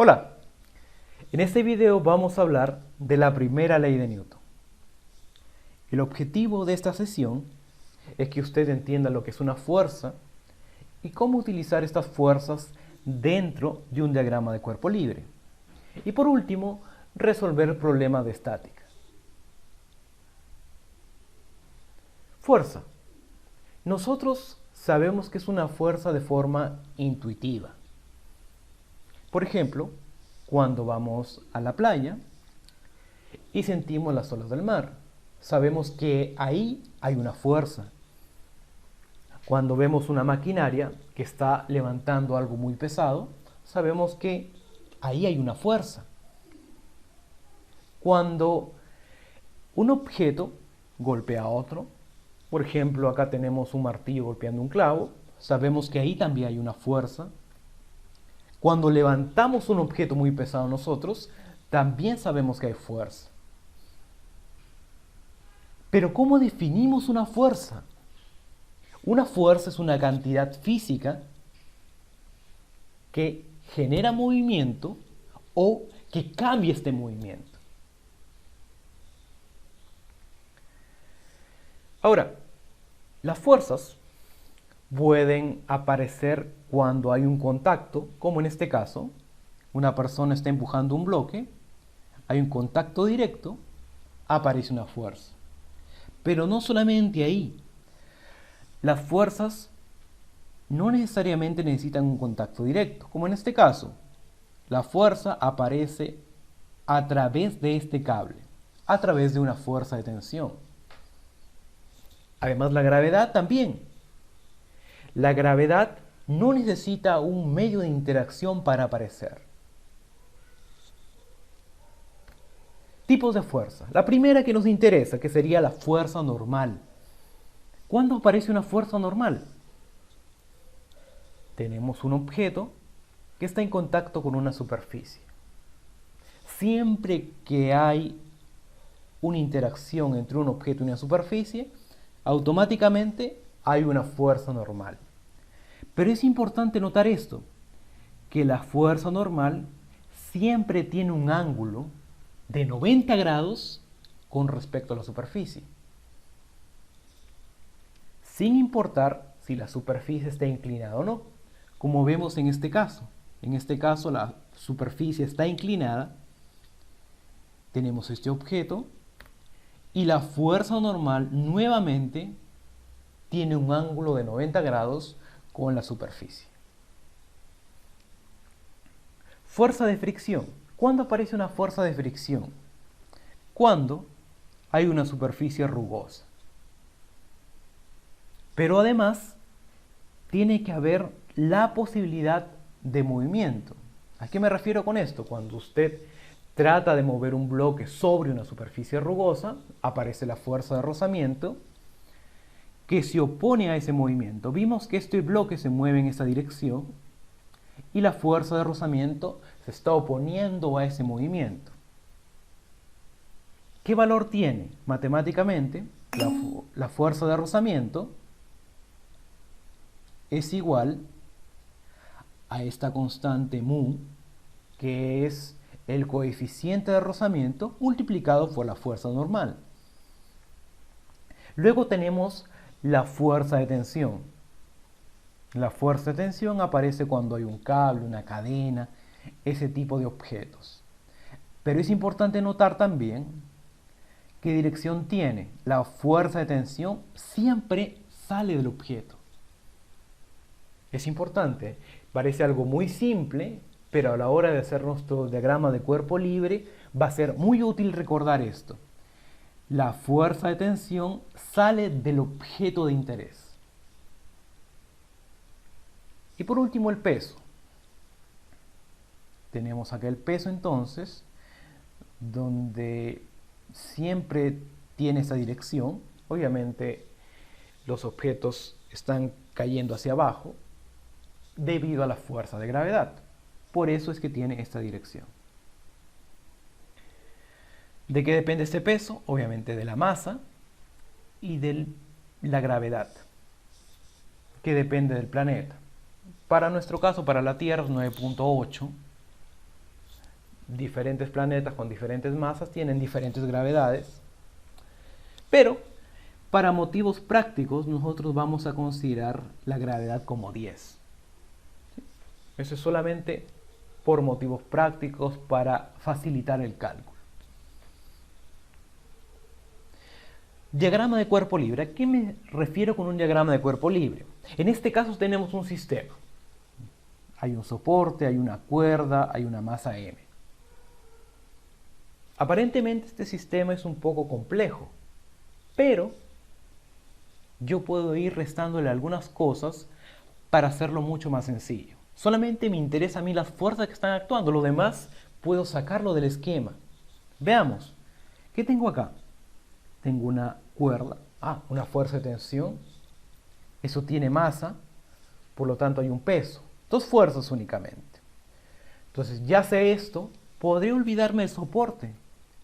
Hola, en este video vamos a hablar de la primera ley de Newton. El objetivo de esta sesión es que usted entienda lo que es una fuerza y cómo utilizar estas fuerzas dentro de un diagrama de cuerpo libre. Y por último, resolver problemas de estática. Fuerza. Nosotros sabemos que es una fuerza de forma intuitiva. Por ejemplo, cuando vamos a la playa y sentimos las olas del mar, sabemos que ahí hay una fuerza. Cuando vemos una maquinaria que está levantando algo muy pesado, sabemos que ahí hay una fuerza. Cuando un objeto golpea a otro, por ejemplo, acá tenemos un martillo golpeando un clavo, sabemos que ahí también hay una fuerza. Cuando levantamos un objeto muy pesado nosotros, también sabemos que hay fuerza. Pero ¿cómo definimos una fuerza? Una fuerza es una cantidad física que genera movimiento o que cambia este movimiento. Ahora, las fuerzas pueden aparecer cuando hay un contacto, como en este caso, una persona está empujando un bloque, hay un contacto directo, aparece una fuerza. Pero no solamente ahí. Las fuerzas no necesariamente necesitan un contacto directo, como en este caso. La fuerza aparece a través de este cable, a través de una fuerza de tensión. Además, la gravedad también. La gravedad no necesita un medio de interacción para aparecer. Tipos de fuerza. La primera que nos interesa, que sería la fuerza normal. ¿Cuándo aparece una fuerza normal? Tenemos un objeto que está en contacto con una superficie. Siempre que hay una interacción entre un objeto y una superficie, automáticamente hay una fuerza normal. Pero es importante notar esto, que la fuerza normal siempre tiene un ángulo de 90 grados con respecto a la superficie, sin importar si la superficie está inclinada o no, como vemos en este caso. En este caso la superficie está inclinada, tenemos este objeto y la fuerza normal nuevamente tiene un ángulo de 90 grados con la superficie. Fuerza de fricción. ¿Cuándo aparece una fuerza de fricción? Cuando hay una superficie rugosa. Pero además tiene que haber la posibilidad de movimiento. ¿A qué me refiero con esto? Cuando usted trata de mover un bloque sobre una superficie rugosa, aparece la fuerza de rozamiento que se opone a ese movimiento. Vimos que este bloque se mueve en esa dirección y la fuerza de rozamiento se está oponiendo a ese movimiento. ¿Qué valor tiene? Matemáticamente, la fuerza de rozamiento es igual a esta constante mu, que es el coeficiente de rozamiento multiplicado por la fuerza normal. Luego tenemos la fuerza de tensión. La fuerza de tensión aparece cuando hay un cable, una cadena, ese tipo de objetos. Pero es importante notar también qué dirección tiene. La fuerza de tensión siempre sale del objeto. Es importante, parece algo muy simple, pero a la hora de hacer nuestro diagrama de cuerpo libre va a ser muy útil recordar esto. La fuerza de tensión sale del objeto de interés. Y por último el peso. Tenemos acá el peso entonces, donde siempre tiene esa dirección. Obviamente los objetos están cayendo hacia abajo debido a la fuerza de gravedad. Por eso es que tiene esta dirección. ¿De qué depende este peso? Obviamente de la masa y de la gravedad, que depende del planeta. Para nuestro caso, para la Tierra es 9.8. diferentes planetas con diferentes masas tienen diferentes gravedades, pero para motivos prácticos nosotros vamos a considerar la gravedad como 10. Eso es solamente por motivos prácticos para facilitar el cálculo. Diagrama de cuerpo libre. ¿A qué me refiero con un diagrama de cuerpo libre? En este caso tenemos un sistema. Hay un soporte, hay una cuerda, hay una masa m. Aparentemente este sistema es un poco complejo, pero yo puedo ir restándole algunas cosas para hacerlo mucho más sencillo. Solamente me interesa a mí las fuerzas que están actuando, lo demás puedo sacarlo del esquema. Veamos, ¿qué tengo acá? Tengo una cuerda, una fuerza de tensión, eso tiene masa, por lo tanto hay un peso, dos fuerzas únicamente. Entonces ya sé esto, podré olvidarme del soporte.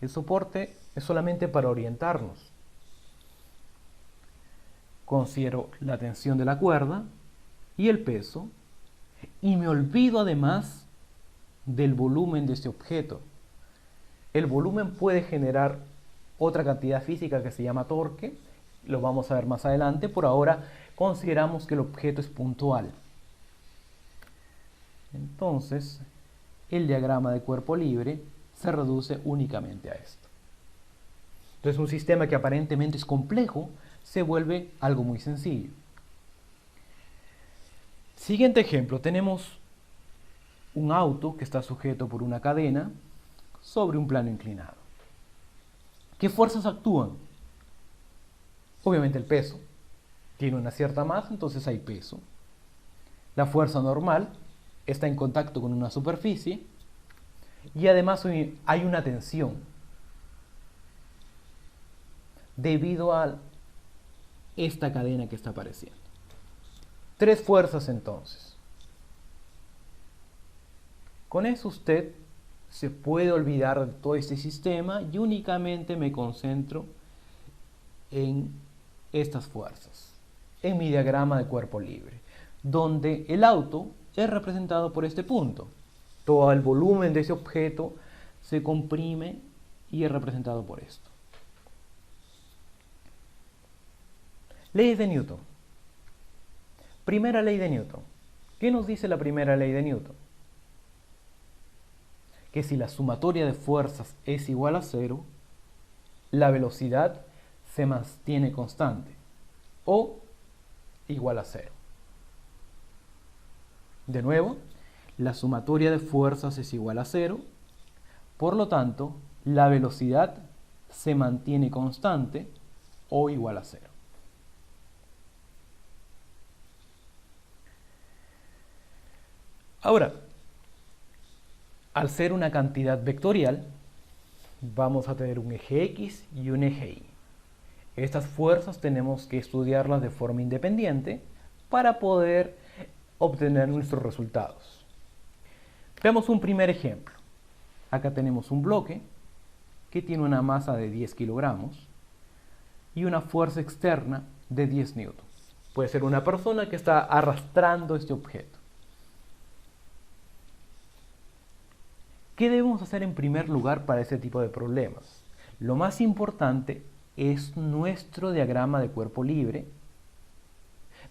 El soporte es solamente para orientarnos. Considero la tensión de la cuerda y el peso, y me olvido además del volumen de este objeto. El volumen puede generar otra cantidad física que se llama torque, lo vamos a ver más adelante. Por ahora consideramos que el objeto es puntual. Entonces, el diagrama de cuerpo libre se reduce únicamente a esto. Entonces, un sistema que aparentemente es complejo se vuelve algo muy sencillo. Siguiente ejemplo, tenemos un auto que está sujeto por una cadena sobre un plano inclinado. ¿Qué fuerzas actúan? Obviamente el peso. Tiene una cierta masa, entonces hay peso. La fuerza normal está en contacto con una superficie y además hay una tensión debido a esta cadena que está apareciendo. Tres fuerzas entonces. Con eso usted se puede olvidar de todo este sistema y únicamente me concentro en estas fuerzas, en mi diagrama de cuerpo libre, donde el auto es representado por este punto. Todo el volumen de ese objeto se comprime y es representado por esto. Leyes de Newton. Primera ley de Newton. ¿Qué nos dice la primera ley de Newton? Que si la sumatoria de fuerzas es igual a 0, la velocidad se mantiene constante o igual a 0. De nuevo, la sumatoria de fuerzas es igual a 0, por lo tanto, la velocidad se mantiene constante o igual a 0. Ahora, al ser una cantidad vectorial, vamos a tener un eje X y un eje Y. Estas fuerzas tenemos que estudiarlas de forma independiente para poder obtener nuestros resultados. Veamos un primer ejemplo. Acá tenemos un bloque que tiene una masa de 10 kilogramos y una fuerza externa de 10 newtons. Puede ser una persona que está arrastrando este objeto. ¿Qué debemos hacer en primer lugar para este tipo de problemas? Lo más importante es nuestro diagrama de cuerpo libre,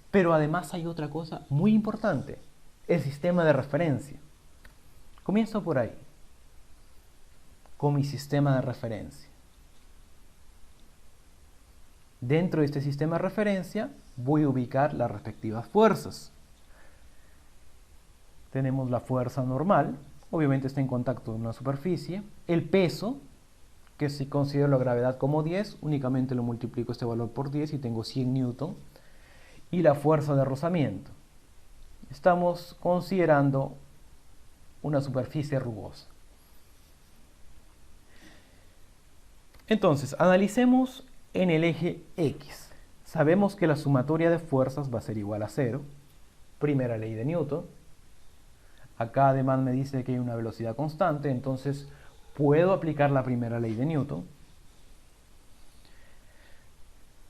pero además hay otra cosa muy importante, el sistema de referencia. Comienzo por ahí, con mi sistema de referencia. Dentro de este sistema de referencia voy a ubicar las respectivas fuerzas. Tenemos la fuerza normal, obviamente está en contacto con una superficie. El peso, que si considero la gravedad como 10, únicamente lo multiplico este valor por 10 y tengo 100 newton. Y la fuerza de rozamiento. Estamos considerando una superficie rugosa. Entonces, analicemos en el eje X. Sabemos que la sumatoria de fuerzas va a ser igual a 0. Primera ley de Newton. Acá además me dice que hay una velocidad constante, entonces puedo aplicar la primera ley de Newton.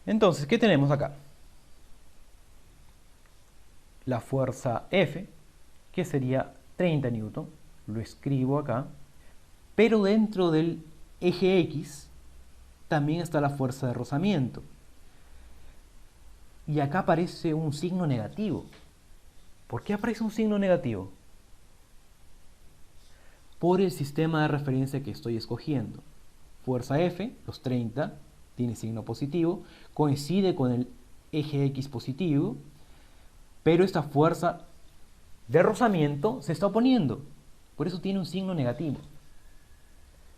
Entonces, ¿qué tenemos acá? La fuerza F, que sería 30 newton, lo escribo acá, Pero dentro del eje X también está la fuerza de rozamiento. Y acá aparece un signo negativo. ¿Por qué aparece un signo negativo? Por el sistema de referencia que estoy escogiendo. Fuerza F, los 30, tiene signo positivo, coincide con el eje X positivo, pero esta fuerza de rozamiento se está oponiendo. Por eso tiene un signo negativo.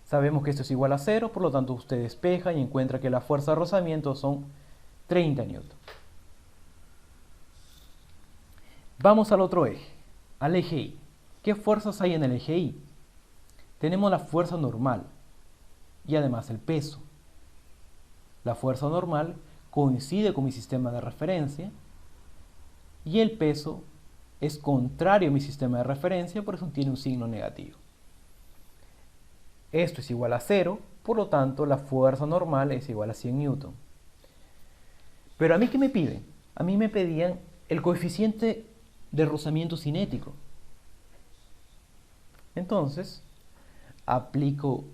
Sabemos que esto es igual a 0, por lo tanto usted despeja y encuentra que la fuerza de rozamiento son 30 newton. Vamos al otro eje, al eje Y. ¿Qué fuerzas hay en el eje Y? Tenemos la fuerza normal y además el peso. La fuerza normal coincide con mi sistema de referencia y el peso es contrario a mi sistema de referencia, por eso tiene un signo negativo. Esto es igual a 0, por lo tanto la fuerza normal es igual a 100 newton. Pero a mí, ¿qué me piden? A mí me pedían el coeficiente de rozamiento cinético. Entonces, aplico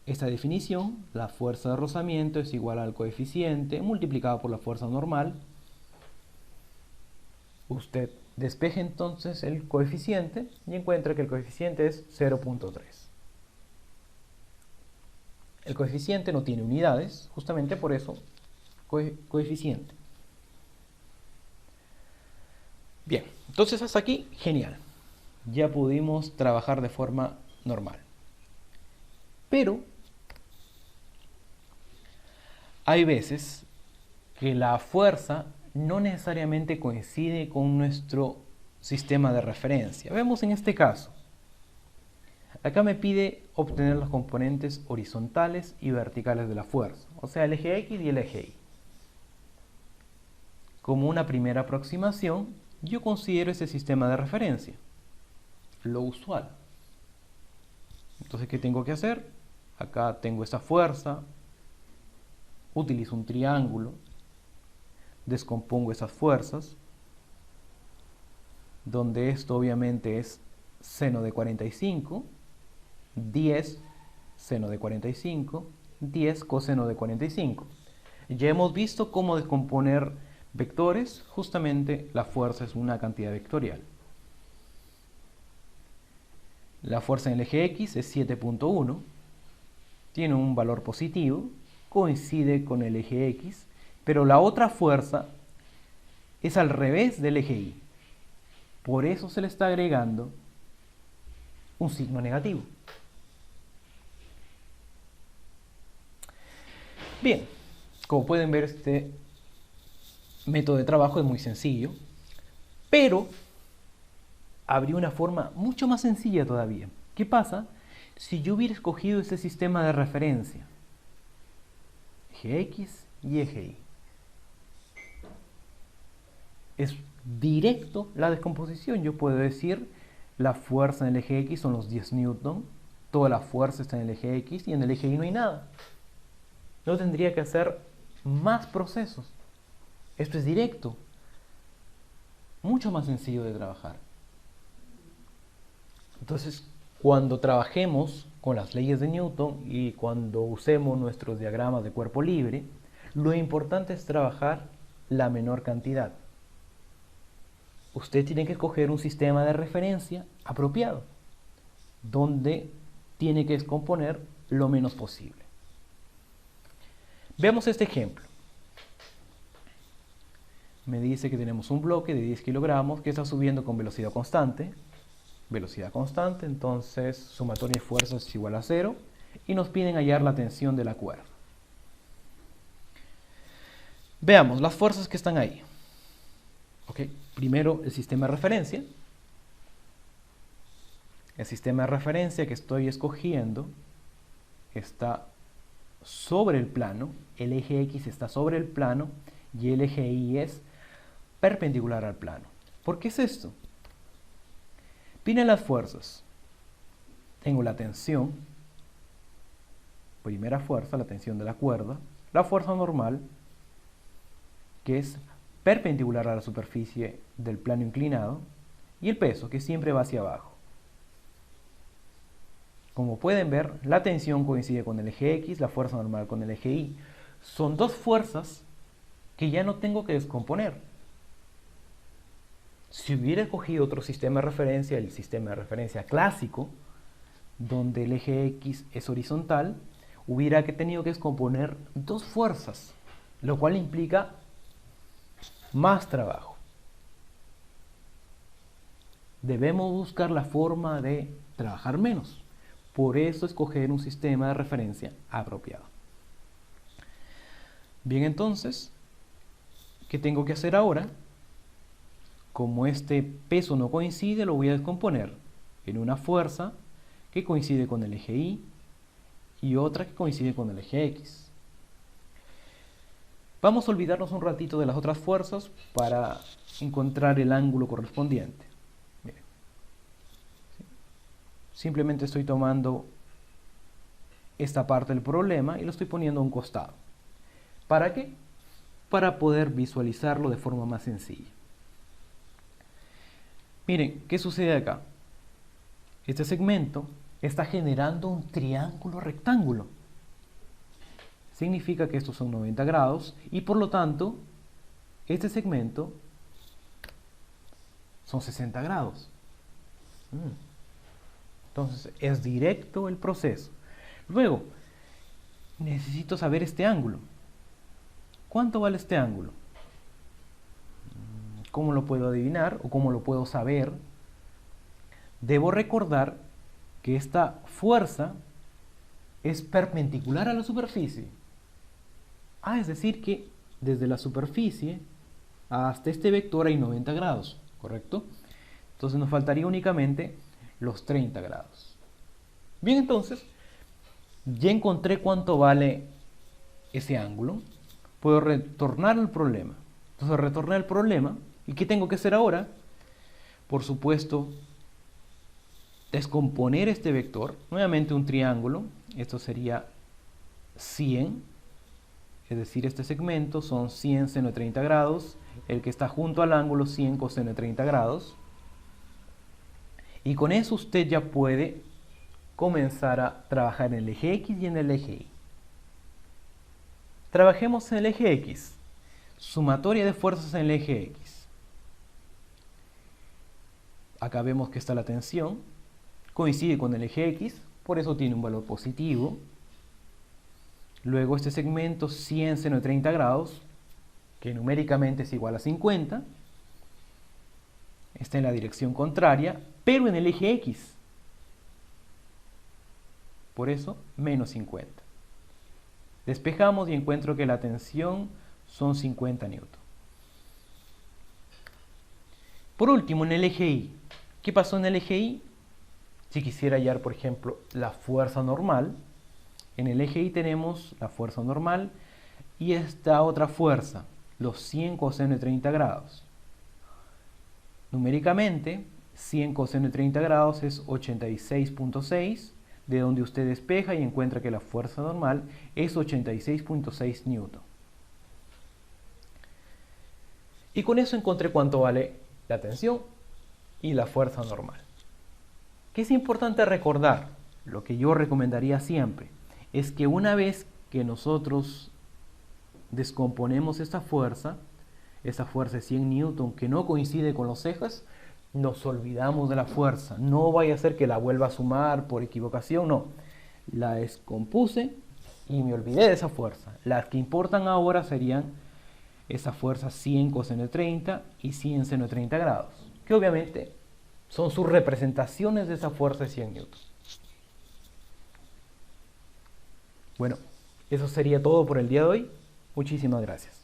esta definición, la fuerza de rozamiento es igual al coeficiente multiplicado por la fuerza normal. Usted despeje entonces el coeficiente y encuentra que el coeficiente es 0.3. El coeficiente no tiene unidades, justamente por eso coeficiente. Bien, entonces hasta aquí, genial. Ya pudimos trabajar de forma normal. Pero hay veces que la fuerza no necesariamente coincide con nuestro sistema de referencia. Vemos en este caso. Acá me pide obtener los componentes horizontales y verticales de la fuerza, o sea, el eje X y el eje Y. Como una primera aproximación, yo considero ese sistema de referencia, lo usual. Entonces, ¿qué tengo que hacer? Acá tengo esta fuerza, utilizo un triángulo, descompongo esas fuerzas, donde esto obviamente es seno de 45, 10 seno de 45, 10 coseno de 45. Ya hemos visto cómo descomponer vectores, justamente la fuerza es una cantidad vectorial. La fuerza en el eje X es 7.1, tiene un valor positivo, coincide con el eje X, pero la otra fuerza es al revés del eje Y. Por eso se le está agregando un signo negativo. Bien, como pueden ver, este método de trabajo es muy sencillo, pero habría una forma mucho más sencilla todavía. ¿Qué pasa si yo hubiera escogido este sistema de referencia? Eje X y eje Y. Es directo la descomposición. Yo puedo decir la fuerza en el eje X son los 10 newton, toda la fuerza está en el eje X y en el eje Y no hay nada. No tendría que hacer más procesos. Esto es directo. Mucho más sencillo de trabajar. Entonces, cuando trabajemos con las leyes de Newton y cuando usemos nuestros diagramas de cuerpo libre, lo importante es trabajar la menor cantidad. Usted tiene que escoger un sistema de referencia apropiado, donde tiene que descomponer lo menos posible. Veamos este ejemplo. Me dice que tenemos un bloque de 10 kilogramos que está subiendo con velocidad constante. Velocidad constante, entonces sumatoria de fuerzas es igual a 0 y nos piden hallar la tensión de la cuerda. Veamos las fuerzas que están ahí. Primero el sistema de referencia. El sistema de referencia que estoy escogiendo está sobre el plano, el eje X está sobre el plano y el eje Y es perpendicular al plano. ¿Por qué es esto? Miren las fuerzas. Tengo la tensión, primera fuerza, la tensión de la cuerda, la fuerza normal, que es perpendicular a la superficie del plano inclinado, y el peso, que siempre va hacia abajo. Como pueden ver, la tensión coincide con el eje X, la fuerza normal con el eje Y. Son dos fuerzas que ya no tengo que descomponer. Si hubiera escogido otro sistema de referencia, el sistema de referencia clásico, donde el eje X es horizontal, hubiera tenido que descomponer dos fuerzas, lo cual implica más trabajo. Debemos buscar la forma de trabajar menos. Por eso escoger un sistema de referencia apropiado. Bien, entonces, ¿qué tengo que hacer ahora? Como este peso no coincide, lo voy a descomponer en una fuerza que coincide con el eje Y y otra que coincide con el eje X. Vamos a olvidarnos un ratito de las otras fuerzas para encontrar el ángulo correspondiente. Miren. Simplemente estoy tomando esta parte del problema y lo estoy poniendo a un costado. ¿Para qué? Para poder visualizarlo de forma más sencilla. Miren, ¿qué sucede acá? Este segmento está generando un triángulo rectángulo. Significa que estos son 90 grados y por lo tanto, este segmento son 60 grados. Entonces, es directo el proceso. Luego, necesito saber este ángulo. ¿Cuánto vale este ángulo? ¿Cómo lo puedo adivinar o cómo lo puedo saber? Debo recordar que esta fuerza es perpendicular a la superficie. Es decir que desde la superficie hasta este vector hay 90 grados, ¿correcto? Entonces nos faltaría únicamente los 30 grados. Bien, entonces, ya encontré cuánto vale ese ángulo. Puedo retornar al problema. Entonces retorné al problema. ¿Y qué tengo que hacer ahora? Por supuesto, descomponer este vector. Nuevamente un triángulo. Esto sería 100. Es decir, este segmento son 100 seno de 30 grados. El que está junto al ángulo, 100 coseno de 30 grados. Y con eso usted ya puede comenzar a trabajar en el eje X y en el eje Y. Trabajemos en el eje X. Sumatoria de fuerzas en el eje X. Acá vemos que está la tensión. Coincide con el eje X, por eso tiene un valor positivo. Luego este segmento 100 seno de 30 grados, que numéricamente es igual a 50. Está en la dirección contraria, pero en el eje X. Por eso, menos 50. Despejamos y encuentro que la tensión son 50 newton. Por último, en el eje Y. ¿Qué pasó en el eje Y? Si quisiera hallar, por ejemplo, la fuerza normal, en el eje Y tenemos la fuerza normal y esta otra fuerza, los 100 coseno de 30 grados. Numéricamente, 100 coseno de 30 grados es 86.6, de donde usted despeja y encuentra que la fuerza normal es 86.6 newton. Y con eso encontré cuánto vale la tensión y la fuerza normal. ¿Qué es importante recordar? Lo que yo recomendaría siempre es que una vez que nosotros descomponemos esta fuerza es 100 newton que no coincide con los ejes, nos olvidamos de la fuerza. No vaya a ser que la vuelva a sumar por equivocación, no. La descompuse y me olvidé de esa fuerza. Las que importan ahora serían esa fuerza 100 coseno de 30 y 100 seno de 30 grados, que obviamente son sus representaciones de esa fuerza de 100 newtons. Bueno, eso sería todo por el día de hoy. Muchísimas gracias.